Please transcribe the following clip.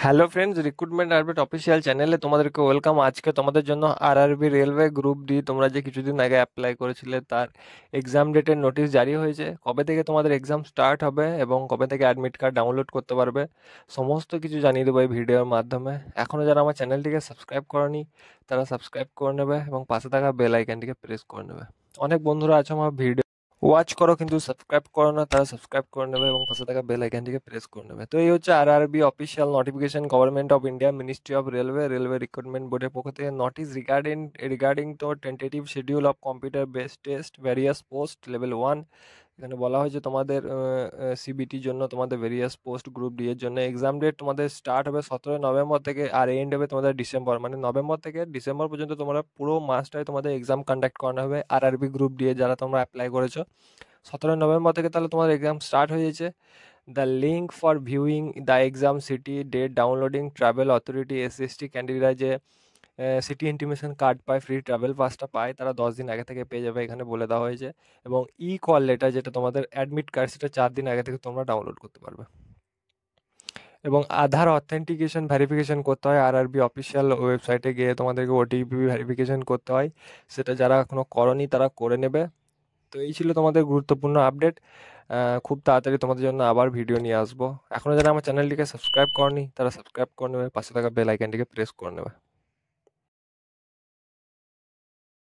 Hello friends, recruitment update official চ্যানেলে তোমাদেরকে welcome. আজকে তোমাদের জন্য আরআরবি রেলওয়ে গ্রুপ ডি তোমরা যে কিছুদিন আগে অ্যাপ্লাই করেছিলে তার এক্সাম ডেটের নোটিশ জারি হয়েছে। কবে থেকে তোমাদের এক্সাম স্টার্ট হবে এবং কবে থেকে অ্যাডমিট কার্ড ডাউনলোড করতে পারবে সমস্ত কিছু জানিয়ে দেবো এই ভিডিওর মাধ্যমে। এখনও যারা আমার চ্যানেলটিকে সাবস্ক্রাইব করনি তারা সাবস্ক্রাইব করে নেবে এবং পাশে থাকা বেল আইকনটিকে প্রেস করে নেবে। অনেক বন্ধুরা আছে আমার ভিডিও ওয়াচ করো কিন্তু সাবস্ক্রাইব করো না, তারা সাবস্ক্রাইব করে নেবে এবং পাশে থাকা বেল আইকনটিকে প্রেস করে নেবে। তো এই হচ্ছে RRB official notification, government of India, ministry of railway recruitment বোর্ডের পক্ষ থেকে নোটিস রিগার্ডিং তো tentative schedule of computer based test various post level 1। এখানে বলা হয়েছে তোমাদের সিবিটির জন্য, তোমাদের ভেরিয়াস পোস্ট গ্রুপ ডি এর জন্য এক্সাম ডেট তোমাদের স্টার্ট হবে 17 নভেম্বর থেকে আর এন্ড হবে তোমাদের ডিসেম্বর, মানে নভেম্বর থেকে ডিসেম্বর পর্যন্ত তোমরা পুরো মাসটাই তোমাদের এক্সাম কন্ডাক্ট করানো হবে আরআরবি গ্রুপ ডি এ যারা তোমরা অ্যাপ্লাই করেছো। 17 নভেম্বর থেকে তাহলে তোমার এক্সাম স্টার্ট হয়ে যাচ্ছে। The link for viewing the exam, city date, downloading, travel authority, SC ক্যান্ডিডেটরা যে সিটি ইন্টিমেশন কার্ড পায়, ফ্রি ট্রাভেল পাসটা পায়, তারা 10 দিন আগে থেকে পেয়ে যাবে এখানে বলে দেওয়া হয়েছে। এবং কল লেটার যেটা তোমাদের অ্যাডমিট কার্ড, সেটা 4 দিন আগে থেকে তোমরা ডাউনলোড করতে পারবে। এবং আধার অথেন্টিকেশন ভেরিফিকেশন করতে হয় আরআরবি অফিসিয়াল ওয়েবসাইটে গিয়ে, তোমাদেরকে ওটিপি ভেরিফিকেশন করতে হয়, সেটা যারা এখনও করনি তারা করে নেবে। তো এই ছিল তোমাদের গুরুত্বপূর্ণ আপডেট। খুব তাড়াতাড়ি তোমাদের জন্য আবার ভিডিও নিয়ে আসবো। এখনও যারা আমার চ্যানেলটিকে সাবস্ক্রাইব করনি তারা সাবস্ক্রাইব করে নেবে, পাশে থাকা বেল আইকনটিকে প্রেস করে নেবে।